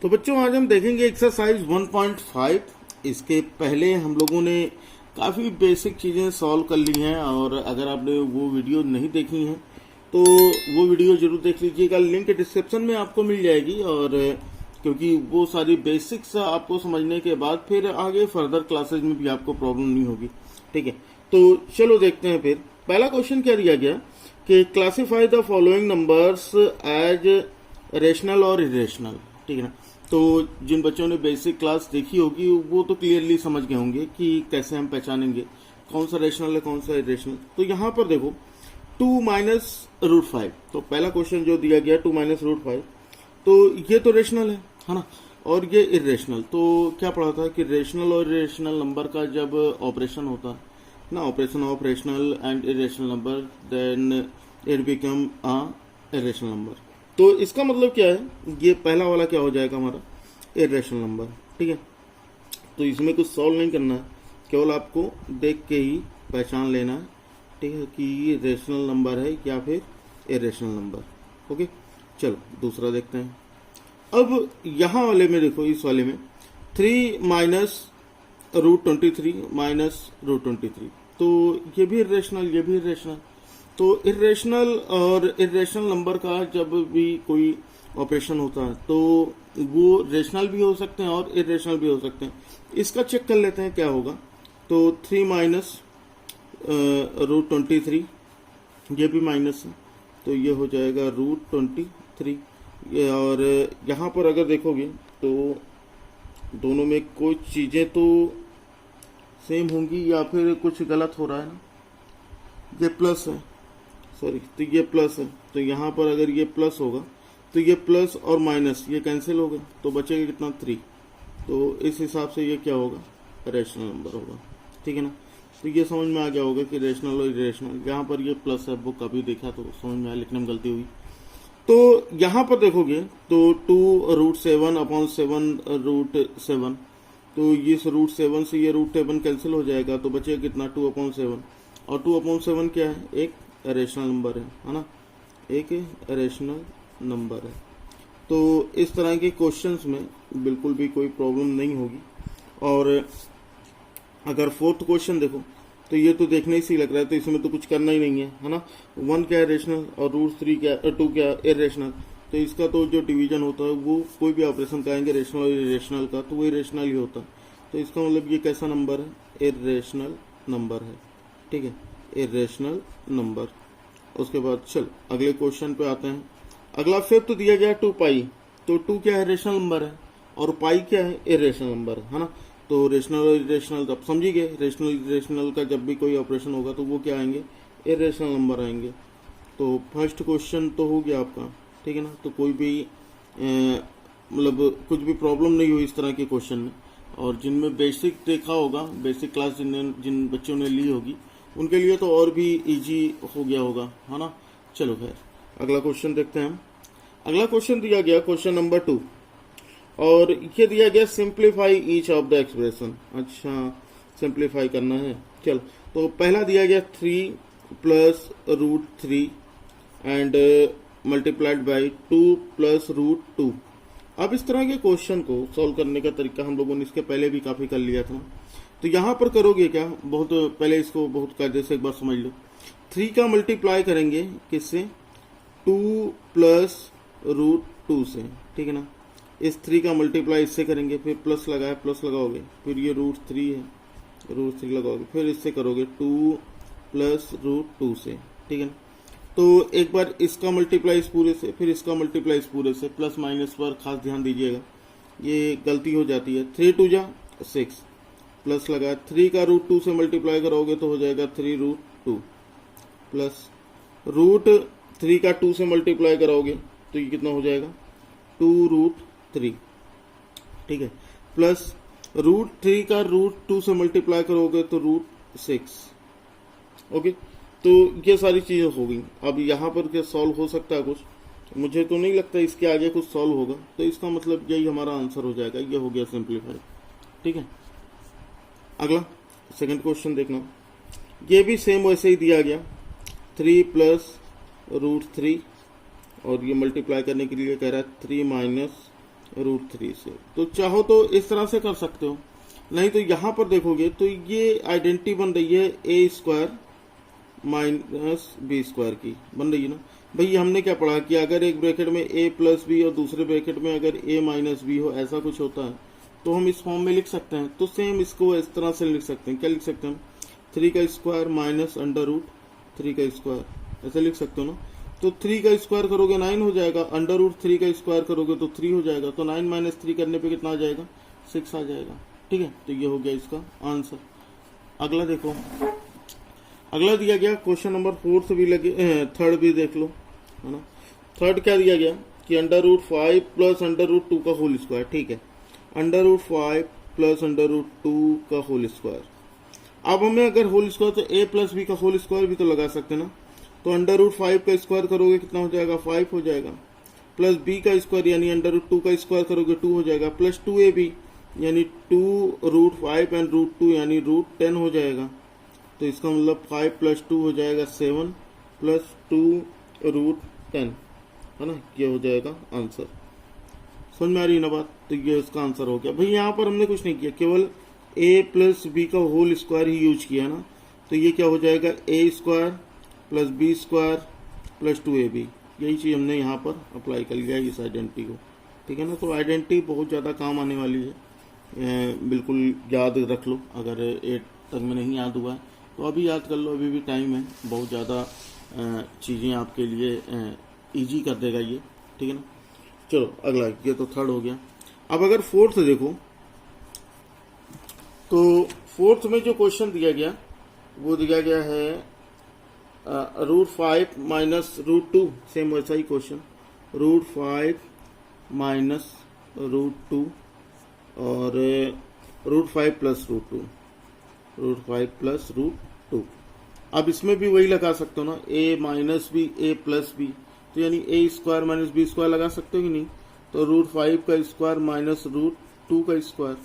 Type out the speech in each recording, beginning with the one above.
तो बच्चों आज हम देखेंगे एक्सरसाइज 1.5। इसके पहले हम लोगों ने काफ़ी बेसिक चीज़ें सॉल्व कर ली हैं, और अगर आपने वो वीडियो नहीं देखी हैं तो वो वीडियो जरूर देख लीजिएगा। लिंक डिस्क्रिप्शन में आपको मिल जाएगी, और क्योंकि वो सारी बेसिक्स आपको समझने के बाद फिर आगे फर्दर क्लासेज में भी आपको प्रॉब्लम नहीं होगी। ठीक है, तो चलो देखते हैं। फिर पहला क्वेश्चन क्या दिया गया कि classify the following numbers as rational और इरेशनल। ठीक है ना, तो जिन बच्चों ने बेसिक क्लास देखी होगी वो तो क्लियरली समझ गए होंगे कि कैसे हम पहचानेंगे कौन सा रेशनल है कौन सा इरेशनल। तो यहाँ पर देखो 2 माइनस रूट 5, तो पहला क्वेश्चन जो दिया गया 2 माइनस रूट 5, तो ये तो रेशनल है ना, और ये इरेशनल। तो क्या पढ़ा था कि रेशनल और इरेशनल नंबर का जब ऑपरेशन होता है ना, operation of rational and irrational number, then it become a irrational number. तो इसका मतलब क्या है, ये पहला वाला क्या हो जाएगा हमारा इरेशनल नंबर। ठीक है, तो इसमें कुछ सॉल्व नहीं करना है, केवल आपको देख के ही पहचान लेना है। ठीक है, कि ये रेशनल नंबर है या फिर इरेशनल नंबर। ओके, चलो दूसरा देखते हैं। अब यहाँ वाले में देखो, इस वाले में 3 माइनस रूट 23 माइनस रूट 23, तो ये भी इरेशनल ये भी इरेशनल। तो इरेशनल और इरेशनल नंबर का जब भी कोई ऑपरेशन होता है तो वो रेशनल भी हो सकते हैं और इरेशनल भी हो सकते हैं। इसका चेक कर लेते हैं क्या होगा। तो 3 माइनस रूट 23, ये भी माइनस है, तो ये हो जाएगा रूट 23। और यहाँ पर अगर देखोगे तो दोनों में कुछ चीज़ें तो सेम होंगी या फिर कुछ गलत हो रहा है ना। ये प्लस है, सॉरी, तो ये प्लस है, तो यहाँ पर अगर ये प्लस होगा तो ये प्लस और माइनस ये कैंसिल हो गए, तो बचेगा कितना 3। तो इस हिसाब से ये क्या होगा, रेशनल नंबर होगा। ठीक है ना, तो ये समझ में आ गया होगा कि रेशनल और इरेशनल। यहाँ पर ये प्लस है, बुक अभी देखा तो समझ में आया, लिखने में गलती हुई। तो यहाँ पर देखोगे तो 2 रूट 7 अपॉन 7 रूट 7, तो इस रूट 7 से ये रूट 7 कैंसिल हो जाएगा, तो बचेगा कितना 2 अपॉन 7। और 2 अपॉन 7 क्या है, एक रेशनल नंबर है ना, एक रेशनल नंबर है। तो इस तरह के क्वेश्चंस में बिल्कुल भी कोई प्रॉब्लम नहीं होगी। और अगर फोर्थ क्वेश्चन देखो तो ये तो देखने से ही लग रहा है, तो इसमें तो कुछ करना ही नहीं है ना। 1 क्या है रेशनल और रूट 3 क्या 2 क्या इरेशनल। तो इसका तो जो डिवीजन होता है वो कोई भी ऑपरेशन करेंगे रेशनल और इरेशनल का, तो वो इरेशनल ही होता है। तो इसका मतलब ये कैसा नंबर है, इरेशनल नंबर है। ठीक है, इरेशनल नंबर। उसके बाद चल अगले क्वेश्चन पे आते हैं। अगला फिफ्थ दिया गया 2 पाई, तो 2 क्या है, रेशनल नंबर है, और पाई क्या है, इरेशनल नंबर है ना। तो रेशनल और इरेशनल आप समझी गए, रेशनल इरेशनल का जब भी कोई ऑपरेशन होगा तो वो क्या आएंगे, इरेशनल नंबर आएंगे। तो फर्स्ट क्वेश्चन तो हो गया आपका। ठीक है ना, तो कोई भी मतलब कुछ भी प्रॉब्लम नहीं हुई इस तरह के क्वेश्चन में। और जिनमें बेसिक देखा होगा, बेसिक क्लास जिन बच्चों ने ली होगी उनके लिए तो और भी इजी हो गया होगा, है ना। चलो खैर अगला क्वेश्चन देखते हैं हम। अगला क्वेश्चन दिया गया क्वेश्चन नंबर 2, और ये दिया गया simplify each of the expression. अच्छा, सिंप्लीफाई करना है। चलो, तो पहला दिया गया 3 plus root 3 and multiplied by 2 plus root 2। अब इस तरह के क्वेश्चन को सॉल्व करने का तरीका हम लोगों ने इसके पहले भी काफी कर लिया था। तो यहाँ पर करोगे क्या, बहुत पहले इसको बहुत कायदे से एक बार समझ लो। 3 का मल्टीप्लाई करेंगे किससे, 2 प्लस रूट 2 से। ठीक है ना, इस 3 का मल्टीप्लाई इससे करेंगे, फिर प्लस लगाए प्लस लगाओगे, फिर ये रूट 3 है, रूट 3 लगाओगे, फिर इससे करोगे 2 प्लस रूट 2 से। ठीक है ना, तो एक बार इसका मल्टीप्लाई इस पूरे से, फिर इसका मल्टीप्लाई इस पूरे से। प्लस माइनस पर खास ध्यान दीजिएगा, ये गलती हो जाती है। 3 2 जा 6, प्लस लगा 3 का रूट 2 से मल्टीप्लाई करोगे तो हो जाएगा 3 रूट 2, प्लस रूट 3 का 2 से मल्टीप्लाई करोगे तो ये कितना हो जाएगा 2 रूट 3। ठीक है, प्लस रूट 3 का रूट 2 से मल्टीप्लाई करोगे तो रूट 6। ओके, तो ये सारी चीजें हो गई। अब यहाँ पर क्या सॉल्व हो सकता है कुछ, मुझे तो नहीं लगता इसके आगे कुछ सॉल्व होगा, तो इसका मतलब यही हमारा आंसर हो जाएगा, ये हो गया सिंप्लीफाई। ठीक है, अगला सेकंड क्वेश्चन देखना, ये भी सेम वैसे ही दिया गया 3 प्लस रूट 3, और ये मल्टीप्लाई करने के लिए कह रहा है 3 माइनस √3 से। तो चाहो तो इस तरह से कर सकते हो, नहीं तो यहां पर देखोगे तो ये आइडेंटिटी बन रही है a² माइनस b² की बन रही है ना भाई। हमने क्या पढ़ा कि अगर एक ब्रैकेट में a प्लस बी और दूसरे ब्रैकेट में अगर a माइनस बी हो, ऐसा कुछ होता है तो हम इस फॉर्म में लिख सकते हैं। तो सेम इसको इस तरह से लिख सकते हैं। क्या लिख सकते हैं? 3 का स्क्वायर माइनस √3 का स्क्वायर, ऐसे लिख सकते हो ना। तो 3 का स्क्वायर करोगे 9 हो जाएगा, √3 का स्क्वायर करोगे तो 3 हो जाएगा। तो 9 माइनस 3 करने पे कितना आ जाएगा? 6 आ जाएगा। ठीक है, तो ये हो गया इसका आंसर। अगला देखो, अगला दिया गया क्वेश्चन नंबर 4 भी लगे, थर्ड भी देख लो, है ना। थर्ड क्या दिया गया कि √5 प्लस √2 का होल स्क्वायर। ठीक है, √5 प्लस √2 का होल स्क्वायर। अब हमें अगर होल स्क्वायर तो a प्लस बी का होल स्क्वायर भी तो लगा सकते हैं ना। तो √5 का स्क्वायर करोगे कितना हो जाएगा? 5 हो जाएगा। प्लस b का स्क्वायर यानी √2 का स्क्वायर करोगे 2 हो जाएगा। प्लस 2ab यानी 2√5 एंड √2 यानी √10 हो जाएगा। तो इसका मतलब 5 प्लस 2 हो जाएगा 7 प्लस 2√10, है ना। ये हो जाएगा आंसर। समझ में आ रही है ना बात? तो ये इसका आंसर हो गया भाई। यहाँ पर हमने कुछ नहीं किया, केवल a प्लस बी का होल स्क्वायर ही यूज किया ना। तो ये क्या हो जाएगा? a² plus b² plus 2ab। यही चीज हमने यहाँ पर अप्लाई कर लिया इस आइडेंटिटी को। ठीक है ना। तो आइडेंटिटी बहुत ज़्यादा काम आने वाली है, बिल्कुल याद रख लो। अगर 8 तक में नहीं याद हुआ है तो अभी याद कर लो, अभी भी टाइम है। बहुत ज़्यादा चीज़ें आपके लिए इजी कर देगा ये। ठीक है ना। चलो अगला, ये तो थर्ड हो गया। अब अगर फोर्थ देखो तो फोर्थ में जो क्वेश्चन दिया गया वो दिया गया है √5 माइनस √2। सेम वैसा ही क्वेश्चन, √5 माइनस √2 और √5 प्लस √2, √5 प्लस √2। अब इसमें भी वही लगा सकते हो ना, a minus B a plus b. तो यानी a² माइनस b² लगा सकते हो कि नहीं। तो √5 का स्क्वायर माइनस √2 का स्क्वायर।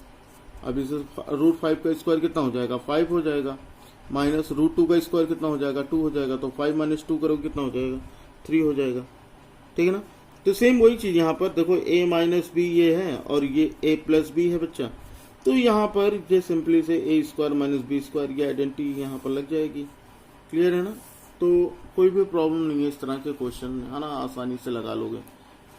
अब इसे √5 का स्क्वायर कितना हो जाएगा? 5 हो जाएगा। माइनस √2 का स्क्वायर कितना हो जाएगा? 2 हो जाएगा। तो 5 माइनस 2 करोगे कितना हो जाएगा? 3 हो जाएगा। ठीक है ना। तो सेम वही चीज यहाँ पर देखो, a माइनस बी ये है और ये a प्लस बी है बच्चा। तो यहाँ पर ये सिंपली से a² माइनस b² ये आइडेंटिटी यहाँ पर लग जाएगी। क्लियर है ना। तो कोई भी प्रॉब्लम नहीं है इस तरह के क्वेश्चन, है ना, आसानी से लगा लोगे।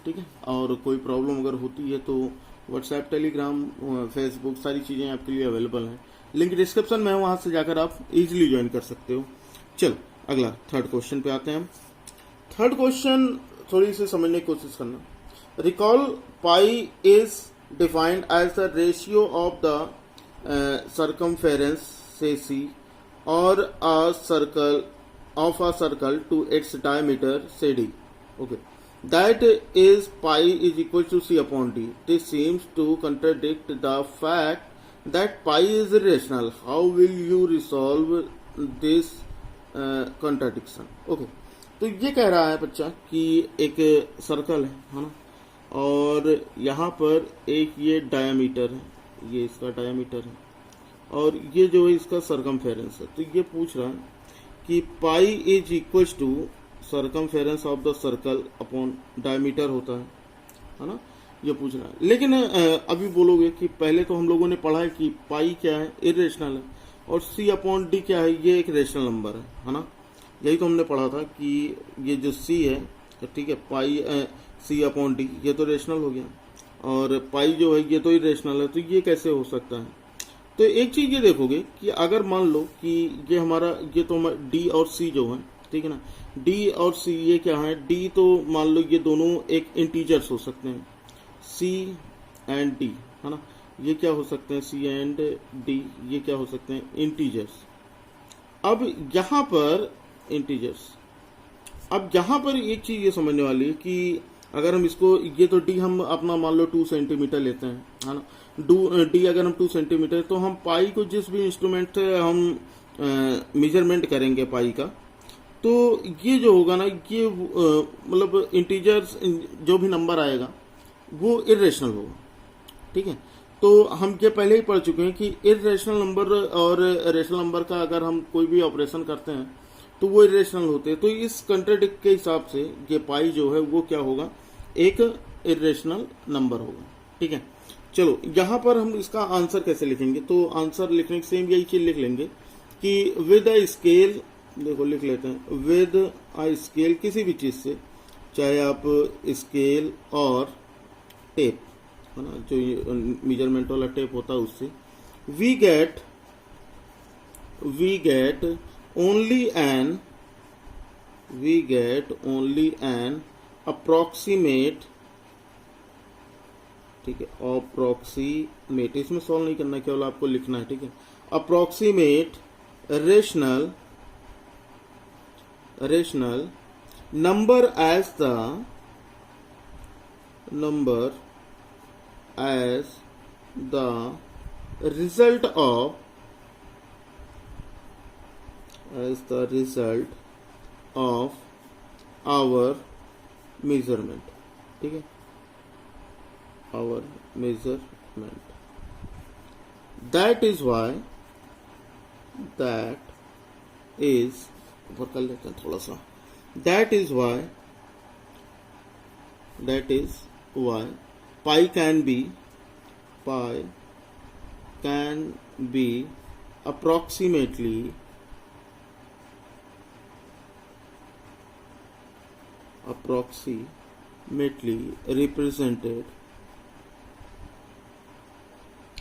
ठीक है। और कोई प्रॉब्लम अगर होती है तो व्हाट्सएप, टेलीग्राम, फेसबुक सारी चीज़ें आपके लिए अवेलेबल हैं। लिंक डिस्क्रिप्शन में है, वहां से जाकर आप इजीली ज्वाइन कर सकते हो। चलो अगला थर्ड क्वेश्चन पे आते हैं हम। थर्ड क्वेश्चन थोड़ी सी समझने की कोशिश करना। Recall pi is defined as the ratio of the circumference से सी और a circle to its diameter से D. Okay, that is pi is equal to c upon d. This seems to contradict the fact that pi is irrational. How will you resolve this contradiction? Okay, तो ये कह रहा है बच्चा कि एक circle है ना, और यहाँ पर एक ये डायमीटर है, ये इसका डायमीटर है, और ये जो है इसका सर्कमफेरेंस है। तो ये पूछ रहा है कि pi is equal to circumference of the circle upon diameter होता है ना, ये पूछ रहा है। लेकिन अभी बोलोगे कि पहले तो हम लोगों ने पढ़ा है कि पाई क्या है? इरेशनल है, और सी अपॉन डी क्या है? ये एक रेशनल नंबर है ना। यही तो हमने पढ़ा था कि ये जो सी है, ठीक है, पाई सी अपॉन डी ये तो रेशनल हो गया, और पाई जो है ये तो इरेशनल है। तो ये कैसे हो सकता है? तो एक चीज ये देखोगे कि अगर मान लो कि ये हमारा ये तो डी और सी जो है, ठीक है ना, डी और सी ये क्या है? डी तो मान लो ये दोनों एक इंटीजर्स हो सकते हैं, सी एंड डी, है ना। ये क्या हो सकते हैं? सी एंड डी ये क्या हो सकते हैं? इंटीजर्स। अब यहाँ पर इंटीजर्स, अब यहाँ पर एक चीज ये समझने वाली है कि अगर हम इसको, ये तो डी हम अपना मान लो 2 सेंटीमीटर लेते हैं, है ना। डी अगर हम 2 सेंटीमीटर, तो हम पाई को जिस भी इंस्ट्रूमेंट से हम मेजरमेंट करेंगे पाई का, तो ये जो होगा ना, ये मतलब इंटीजर्स जो भी नंबर आएगा वो इरेशनल होगा। ठीक है। तो हम ये पहले ही पढ़ चुके हैं कि इरेशनल नंबर और रेशनल नंबर का अगर हम कोई भी ऑपरेशन करते हैं तो वो इरेशनल होते हैं। तो इस कंट्राडिक्ट के हिसाब से ये पाई जो है वो क्या होगा? एक इरेशनल नंबर होगा। ठीक है, चलो यहां पर हम इसका आंसर कैसे लिखेंगे, तो आंसर लिखने के सेम यही चीज लिख लेंगे कि विद अ स्केल, देखो लिख लेते हैं विद अ स्केल, किसी भी चीज से, चाहे आप स्केल और टेप है ना, जो मेजरमेंट वाला टेप होता है उससे, we get only an approximate, ठीक है, अप्रोक्सीमेट, इसमें सॉल्व नहीं करना, केवल आपको लिखना है। ठीक है, approximate rational number as the result of our measurement। ठीक है, our measurement, that is ऊपर कर लेते हैं थोड़ा सा, that is why pi can be approximately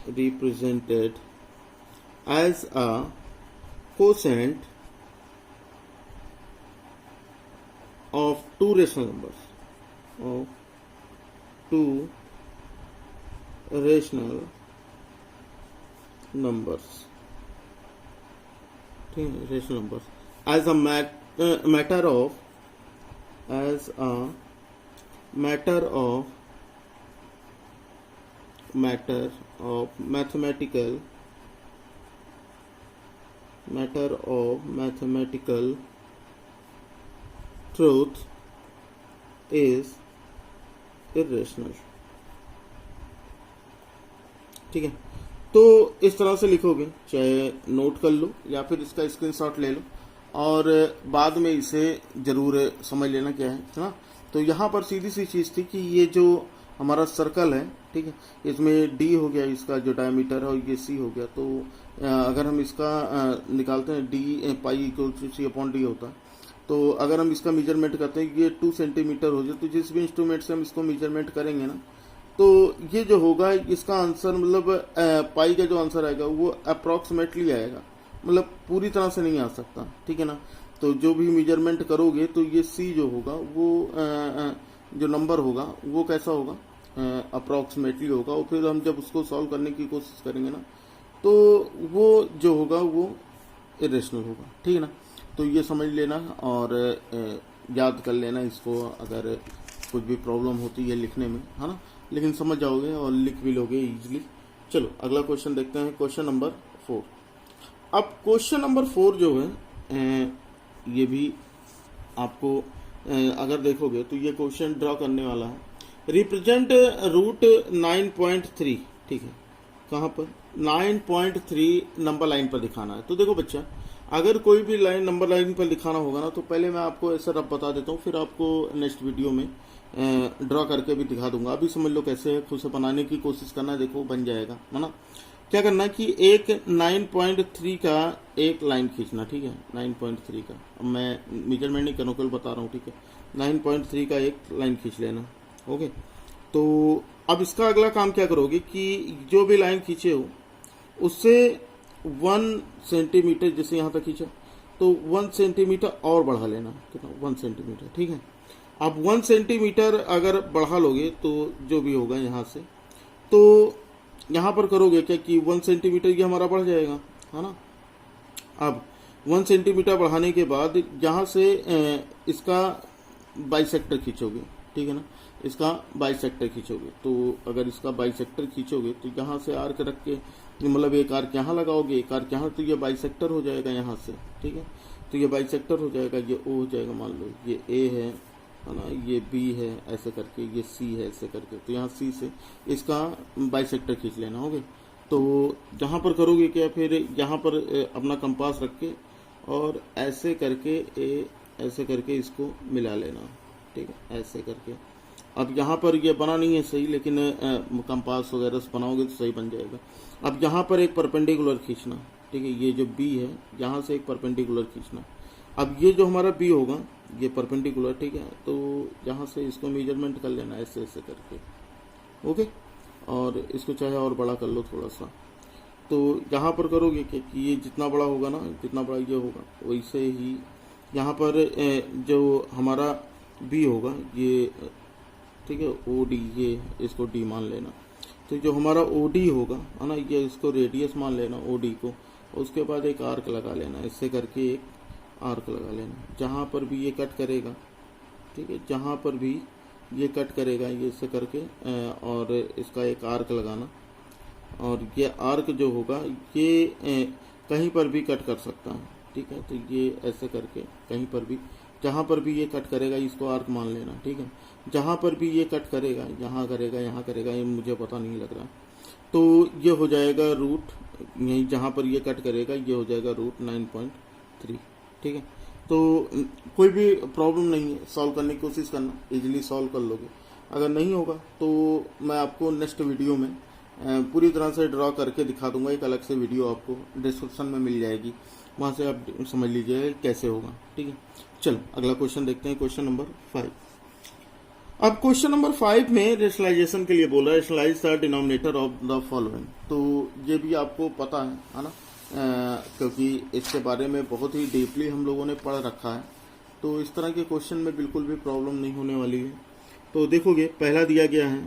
represented as a quotient of two rational numbers, ठीक है, rational numbers, as a matter of mathematical truth is irrational। ठीक है, तो इस तरह से लिखोगे, चाहे नोट कर लो या फिर इसका स्क्रीनशॉट ले लो और बाद में इसे जरूर समझ लेना क्या है ना। तो यहाँ पर सीधी सी चीज थी कि ये जो हमारा सर्कल है, ठीक है, इसमें डी हो गया इसका जो डायमीटर है और ये सी हो गया। तो अगर हम इसका निकालते हैं D pi equal to C upon D होता है, तो अगर हम इसका मेजरमेंट करते हैं ये 2 सेंटीमीटर हो जाए, तो जिस भी इंस्ट्रूमेंट से हम इसको मेजरमेंट करेंगे ना, तो ये जो होगा इसका आंसर, मतलब पाई का जो आंसर आएगा वो अप्रोक्सीमेटली आएगा, मतलब पूरी तरह से नहीं आ सकता। ठीक है ना, तो जो भी मेजरमेंट करोगे तो ये सी जो होगा वो जो नंबर होगा वो कैसा होगा, अप्रोक्सीमेटली होगा। और फिर हम जब उसको सॉल्व करने की कोशिश करेंगे ना, तो वो जो होगा वो इरेशनल होगा। ठीक है ना, तो ये समझ लेना और याद कर लेना इसको, अगर कुछ भी प्रॉब्लम होती है लिखने में, है ना, लेकिन समझ जाओगे और लिख भी लोगे इजीली। चलो अगला क्वेश्चन देखते हैं, क्वेश्चन नंबर 4। अब क्वेश्चन नंबर 4 जो है ये भी आपको अगर देखोगे तो ये क्वेश्चन ड्रॉ करने वाला है, रिप्रेजेंट रूट 9.3। ठीक है, कहाँ पर 9.3 नंबर लाइन पर दिखाना है। तो देखो बच्चा, अगर कोई भी लाइन नंबर लाइन पर दिखाना होगा ना, तो पहले मैं आपको ऐसा रब बता देता हूँ, फिर आपको नेक्स्ट वीडियो में ड्रॉ करके भी दिखा दूंगा। अभी समझ लो कैसे है, खुद से बनाने की कोशिश करना, देखो बन जाएगा, है ना। क्या करना है कि एक 9.3 का एक लाइन खींचना। ठीक है, 9.3 का, अब मैं मेजरमेंट नहीं करूँ, केवल बता रहा हूँ। ठीक है, 9.3 का एक लाइन खींच लेना। ओके, तो अब इसका अगला काम क्या करोगे कि जो भी लाइन खींचे हो उससे 1 सेंटीमीटर, जैसे यहाँ तक खींचा तो 1 सेंटीमीटर और बढ़ा लेना। कितना, 1 सेंटीमीटर। ठीक है, अब 1 सेंटीमीटर अगर बढ़ा लोगे तो जो भी होगा यहाँ से, तो यहाँ पर करोगे क्या कि 1 सेंटीमीटर ये हमारा बढ़ जाएगा, है ना। अब 1 सेंटीमीटर बढ़ाने के बाद यहाँ से इसका बाइसेक्टर खींचोगे। ठीक है ना, इसका बाइसेक्टर खींचोगे। तो अगर इसका बाइसेक्टर खींचोगे तो यहाँ से आर्क रख के, मतलब एक आर्क यहाँ लगाओगे, एक आर्क यहाँ, तो ये बाइसेक्टर हो जाएगा यहाँ से। ठीक है, तो ये बाइसेक्टर हो जाएगा, ये ओ हो जाएगा, मान लो ये ए है ना, ये बी है, ऐसे करके ये सी है, ऐसे करके, तो यहाँ सी से इसका बाइसेक्टर खींच लेना। होगे, तो जहाँ पर करोगे क्या, फिर यहाँ पर अपना कंपास रख के और ऐसे करके इसको मिला लेना। ठीक है, ऐसे करके अब यहाँ पर ये बना नहीं है सही, लेकिन कंपास वगैरह से बनाओगे तो सही बन जाएगा। अब यहाँ पर एक परपेंडिकुलर खींचना, ठीक है, ये जो बी है यहाँ से एक परपेंडिकुलर खींचना। अब ये जो हमारा बी होगा ये परपेंडिकुलर, ठीक है, तो यहाँ से इसको मेजरमेंट कर लेना ऐसे ऐसे करके, ओके। और इसको चाहे और बड़ा कर लो थोड़ा सा। तो यहाँ पर करोगे कि ये जितना बड़ा होगा ना, जितना बड़ा ये होगा वैसे ही यहाँ पर जो हमारा बी होगा ये, ठीक है, ओ डी, ये इसको डी मान लेना। तो जो हमारा ओ डी होगा है ना, ये इसको रेडियस मान लेना ओ डी को। उसके बाद एक आर्क लगा लेना, इससे करके एक आर्क लगा लेना। जहाँ पर भी ये कट करेगा, ठीक है, जहाँ पर भी ये कट करेगा ये इससे करके और इसका एक आर्क लगाना। और ये आर्क जो होगा ये कहीं पर भी कट कर सकता है, ठीक है। तो ये ऐसे करके कहीं पर भी, जहाँ पर भी ये कट करेगा इसको आर्क मान लेना, ठीक है। जहाँ पर भी ये कट करेगा, यहाँ करेगा, यहाँ करेगा, ये मुझे पता नहीं लग रहा, तो ये हो जाएगा रूट, यही जहाँ पर ये कट करेगा ये हो जाएगा रूट 9.3, ठीक है। तो कोई भी प्रॉब्लम नहीं है, सॉल्व करने की कोशिश करना, इजीली सॉल्व कर लोगे। अगर नहीं होगा तो मैं आपको नेक्स्ट वीडियो में पूरी तरह से ड्रॉ करके दिखा दूंगा। एक अलग से वीडियो आपको डिस्क्रिप्शन में मिल जाएगी, वहाँ से आप समझ लीजिएगा कैसे होगा, ठीक है। चलो अगला क्वेश्चन देखते हैं, क्वेश्चन नंबर 5। अब क्वेश्चन नंबर 5 में रेशनलाइजेशन के लिए बोला है, rationalise the denominator of the following. तो ये भी आपको पता है ना, क्योंकि इसके बारे में बहुत ही डीपली हम लोगों ने पढ़ रखा है। तो इस तरह के क्वेश्चन में बिल्कुल भी प्रॉब्लम नहीं होने वाली है। तो देखोगे पहला दिया गया है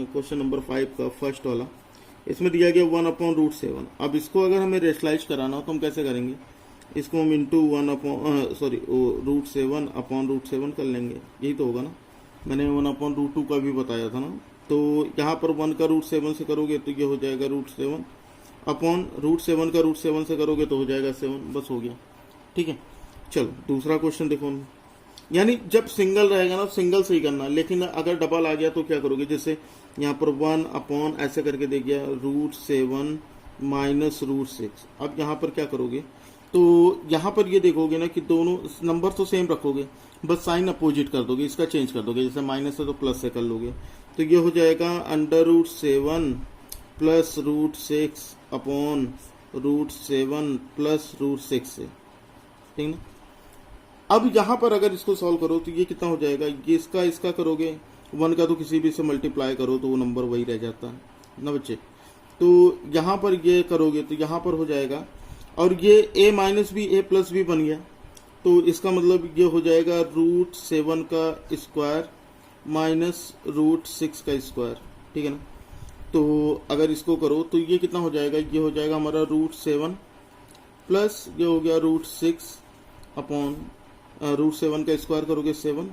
क्वेश्चन नंबर 5 का फर्स्ट वाला, इसमें दिया गया 1/√7। अब इसको अगर हमें रेशनलाइज कराना हो तो हम कैसे करेंगे, इसको हम इंटू √7/√7 कर लेंगे, यही तो होगा ना। मैंने 1/√2 का भी बताया था ना। तो यहाँ पर 1 का √7 से करोगे तो ये हो जाएगा √7 अपॉन √7 का √7 से करोगे तो हो जाएगा 7, बस हो गया, ठीक है। चलो दूसरा क्वेश्चन देखो, यानी जब सिंगल रहेगा ना सिंगल से ही करना, लेकिन अगर डबल आ गया तो क्या करोगे, जैसे यहाँ पर 1 अपॉन ऐसे करके दे गया √7 माइनस √6। अब यहाँ पर क्या करोगे, तो यहाँ पर ये देखोगे ना कि दोनों नंबर तो सेम रखोगे, बस साइन अपोजिट कर दोगे, इसका चेंज कर दोगे, जैसे माइनस है तो प्लस से कर लोगे। तो ये हो जाएगा √7 प्लस √6 अपॉन √7 प्लस √6 से, ठीक ना। अब यहाँ पर अगर इसको सॉल्व करो तो ये कितना हो जाएगा, ये इसका करोगे 1 का तो किसी भी से मल्टीप्लाई करो तो वो नंबर वही रह जाता है ना बच्चे। तो यहाँ पर ये करोगे तो यहाँ पर हो जाएगा, और ये a minus B a plus B बन गया। तो इसका मतलब ये हो जाएगा √7 का स्क्वायर माइनस √6 का स्क्वायर, ठीक है ना। तो अगर इसको करो तो ये कितना हो जाएगा, ये हो जाएगा हमारा √7 प्लस ये हो गया √6 अपॉन √7 का स्क्वायर करोगे 7,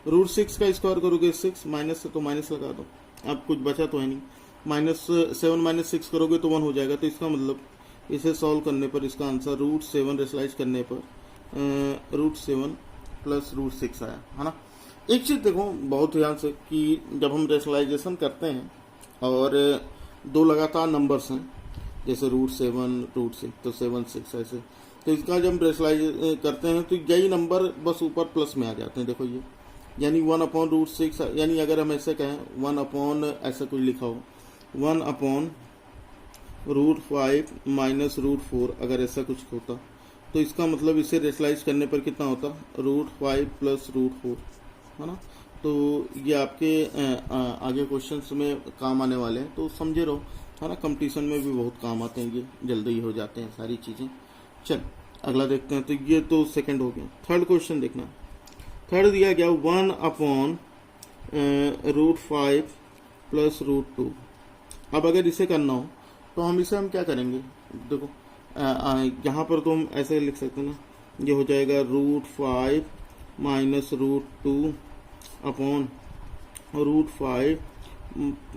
√6 का स्क्वायर करोगे 6, माइनस से तो माइनस लगा दो, अब कुछ बचा तो है नहीं, -7 माइनस 6 करोगे तो 1 हो जाएगा। तो इसका मतलब इसे सॉल्व करने पर इसका आंसर √7 रेशनलाइज करने पर √7 प्लस √6 आया, है ना। एक चीज देखो बहुत ध्यान से कि जब हम रेशनलाइजेशन करते हैं और दो लगातार नंबर्स हैं जैसे √7 √6 तो 7 6 ऐसे, तो इसका जब हम रेशनलाइज करते हैं तो यही नंबर बस ऊपर प्लस में आ जाते हैं। देखो ये यानी 1/√6, यानी अगर हम ऐसे कहें 1 अपॉन ऐसा कुछ लिखा हो 1/√5 माइनस √4, अगर ऐसा कुछ होता तो इसका मतलब इसे रेशनलाइज करने पर कितना होता, √5 प्लस √4, है ना। तो ये आपके आगे क्वेश्चंस में काम आने वाले हैं, तो समझे रहो, है ना। कंपटीशन में भी बहुत काम आते हैं, ये जल्दी ही हो जाते हैं सारी चीज़ें। चल अगला देखते हैं। तो ये तो सेकंड हो गया। थर्ड क्वेश्चन देखना, थर्ड दिया गया 1/√5 प्लस √2। अब अगर इसे करना हो तो हम क्या करेंगे, देखो यहाँ पर तो हम ऐसे लिख सकते हैं ना, ये हो जाएगा √5 माइनस √2 अपॉन √5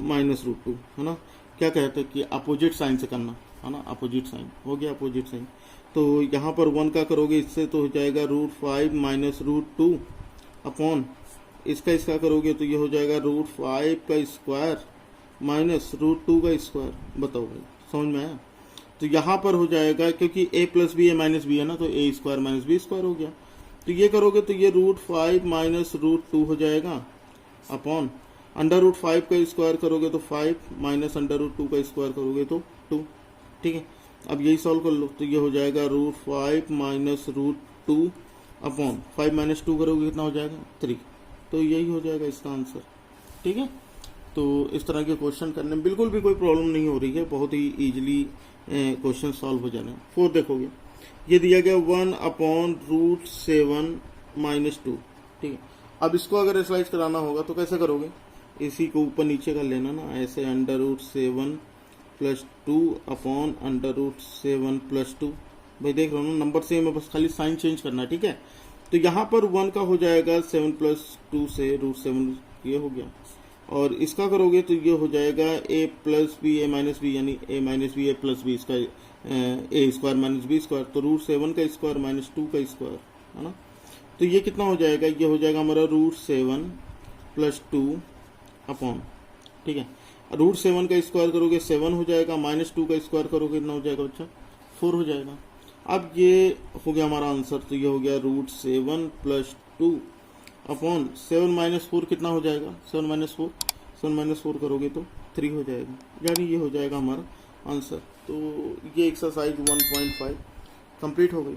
माइनस √2, है ना। क्या कहते हैं कि अपोजिट साइन से करना, है ना, अपोजिट साइन हो गया, अपोजिट साइन। तो यहाँ पर 1 का करोगे इससे तो हो जाएगा √5 माइनस √2 अपॉन इसका करोगे तो ये हो जाएगा √5 का स्क्वायर माइनस √2 का स्क्वायर। बताओ भाई समझ में आया। तो यहाँ पर हो जाएगा क्योंकि a plus B a minus B है ना, तो a square minus B square हो गया। तो ये करोगे तो ये √5 माइनस √2 हो जाएगा अपॉन √5 का स्क्वायर करोगे तो 5 माइनस √2 का स्क्वायर करोगे तो 2। ठीक है, अब यही सॉल्व कर लो तो ये हो जाएगा √5 माइनस √2 अपॉन 5 माइनस 2 करोगे कितना हो जाएगा 3। तो यही हो जाएगा इसका आंसर। ठीक है, तो इस तरह के क्वेश्चन करने में बिल्कुल भी कोई प्रॉब्लम नहीं हो रही है, बहुत ही इजीली क्वेश्चन सॉल्व हो जाना है। 4 देखोगे, ये दिया गया 1/√7 माइनस 2। ठीक है, अब इसको अगर एनालाइज कराना होगा तो कैसे करोगे, इसी को ऊपर नीचे कर लेना ना, ऐसे √7 प्लस 2 अपॉन √7 प्लस 2। भाई देख रहा हूँ नंबर सेम है, बस खाली साइन चेंज करना है। ठीक है, तो यहाँ पर 1 का हो जाएगा 7 प्लस 2 से √7, ये हो गया। और इसका करोगे तो ये हो जाएगा a plus B A minus B, यानी a minus B A plus B, इसका A square minus B square, तो √7 का स्क्वायर माइनस 2 का स्क्वायर है ना। तो ये कितना हो जाएगा, ये हो जाएगा हमारा √7 प्लस 2 अपॉन, ठीक है, √7 का स्क्वायर करोगे 7 हो जाएगा, माइनस 2 का स्क्वायर करोगे कितना हो जाएगा बच्चा 4 हो जाएगा। अब ये हो गया हमारा आंसर, तो ये हो गया √7 प्लस 2 अपॉन 7 माइनस 4 कितना हो जाएगा, 7 माइनस 4 करोगे तो 3 हो जाएगा, यानी ये हो जाएगा हमारा आंसर। तो ये एक्सरसाइज 1.5 कंप्लीट हो गई।